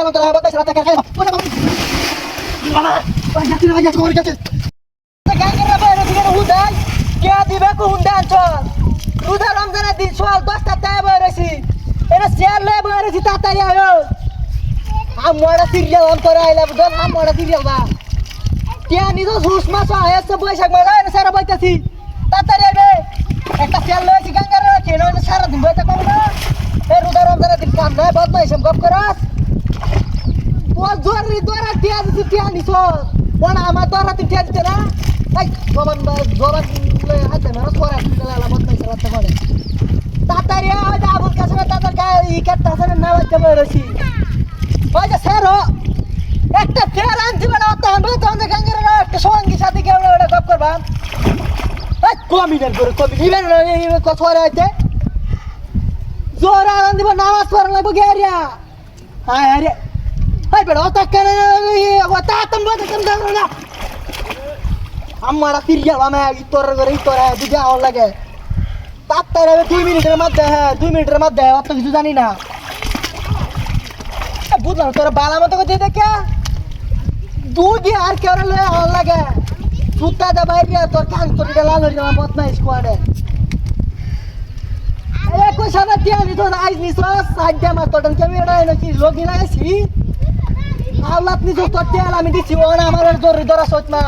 জ্বালান তোরা বদমাইশ রাতে খাই গাঙ্গের বাইরে দিকে হুদাই কে দিবে কো হুন্ডা চল রোজা রমজানের দিন সকাল 10টা টায় বেরোছি এটা শেয়ার লয়ে বেরোছি তাড়াতাড়ি আয়ো আমরা সিরিয়াল অন করে আইলাম দন আমরা সিরিয়াল বা কে নিজ হুস মাস আইছে বৈশাখ মাস আইছে সারা বইতাছি তাড়াতাড়ি আইবে একটা শেয়ার লয়েছি গাঙ্গের রাখে না সারা দিন বইতে পারবো না এই রোজা রমজানের দিন কাম নাই বদমাইশ গপ করাস তোর জোরি দরা টিয়া দিছি টিয়া নিছ কোন আমার দরা তুই টিয়া দিতে না এই জবান হাতে মারো করে দিলা বদমাইশ রাতে করে তাড়াতাড়ি আয় আবুল কাছে তাড়াতাড়ি গায়ে ই কাটতা আছে না বাচ্চা বেরোছি ওই যে স্যার একটা ফের আনছি বড় তো আমরা তো আমাদের গাঙ্গের একটা সঙ্গী সাথে কেউ ওটা গপ করবা এই কমিনের করে কমি ইবেন কথা হইতে জোর আনন্দ দিব নামাজ পড়া লাগবে গেরিয়া হায় আরে হাই বেড়া ওটা কেন ওটা তুমি বলতে কেন দাও না আমরা সিরিয়াল আমি তোর দিকে আওয়াজ লাগে তাড়াতাড়ি 2 মিনিটের মধ্যে হ্যাঁ 2 মিনিটের মধ্যে অত কিছু জানি না বুঝলাম তোর বালা মতো করে দেখে দুধ আর কেউ লয়ে আওয়াজ লাগে সুতা দা বাইরে তোর কান তোর লাল হয়ে যাওয়া মত নাই স্কোয়াডে কই সাদা টিয়া নি তোর আইজ নিছ সাইডে আমার তোর ক্যামেরা নাকি লগি লাগাইছি আল্লাহ নিছ তোর টিয়া আমি দিছি ওনা আমার জোরে ধরা সত না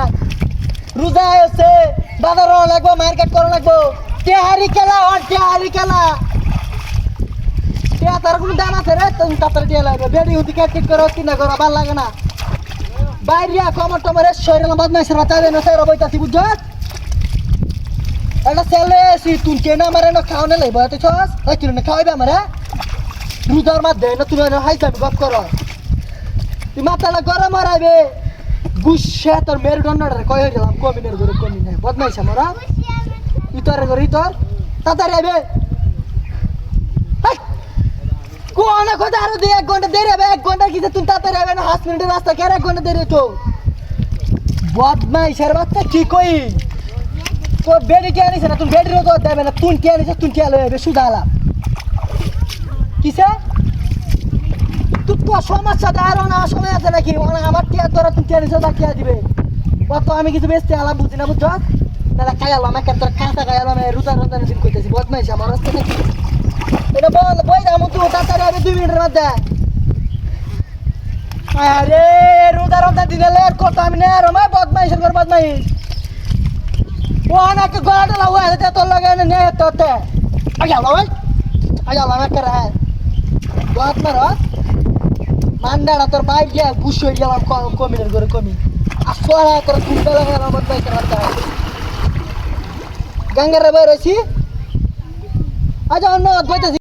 রোজা আছে বাজার লাগবো মার্কেট করা লাগবো টিয়ারি খেলা টিয়া তার কোনো দাম আছে রে তুমি তাড়াতাড়ি টিয়া লাগবে বেডি হুদি ঠিক করো কিনা করো ভালো লাগে না বাইরিয়া কমর টমরে শরীরে বদমাইশ রাতা দেন সে রবইতাছি বুঝছ এটা ছেলে সি তুই কেনা মারে না খাওনে লইব তুই ছস ওই তুই না খাওয়াইবে আমারে রোজার মধ্যে না তুই না হাইতা গপ করো তুই মাথাটা গরম মারাইবে গুসে তোর মেরুদণ্ডটা কই হয়ে গেলাম কমিনের ঘরে কমি নাই বদমাইশ আমারা ইতরে ঘরে ইতর তাড়াতাড়ি আইবে কোন কথা আরো 1 ঘন্টা দেরি হবে 1 ঘন্টা কি তুমি তাড়াতাড়ি আইবে না 5 মিনিটের রাস্তা কেন 1 ঘন্টা দেরি তো বদমাইশের বাচ্চা কি কই তো বেডি কে আনিস না তুমি বেডি রো দেবে না তুই কে আনিস তুই কে লইবে সুদালা কিসে তুই তো সমস্যা দাঁড়ো না সময় আছে নাকি আমার টিয়া তোরা তুই কে আনিস তা কে দিবে কত আমি কিছু বেচতে আলাপ বুঝি না বুঝছ তাহলে খাইলাম আমাকে তোর কাঁচা খাইলাম রোজা রমজানের দিন কইতেছি বদমাইশ আমার রাস্তা নাকি এটা বল বই যাবো তুই তাড়াতাড়ি 2 মিনিটের মধ্যে আরে রোজা রমজান দিনে লেট করতো আমি না রমাই বদমাইশের ঘর বদমাইশ ও নাকি গলাটা লাগা আছে তোর লাগে নে তোতে আয়া আমাকে রে বাত মার মান্ডাটা তোর বাইক গিয়া ঘুষ হয়ে গেলাম কমিনের ঘরে কমি আসলে তোর চিন্তা লাগে আমার বদমাইশের রাস্তা গঙ্গার রে বেরোছি আজ অন্য বইতে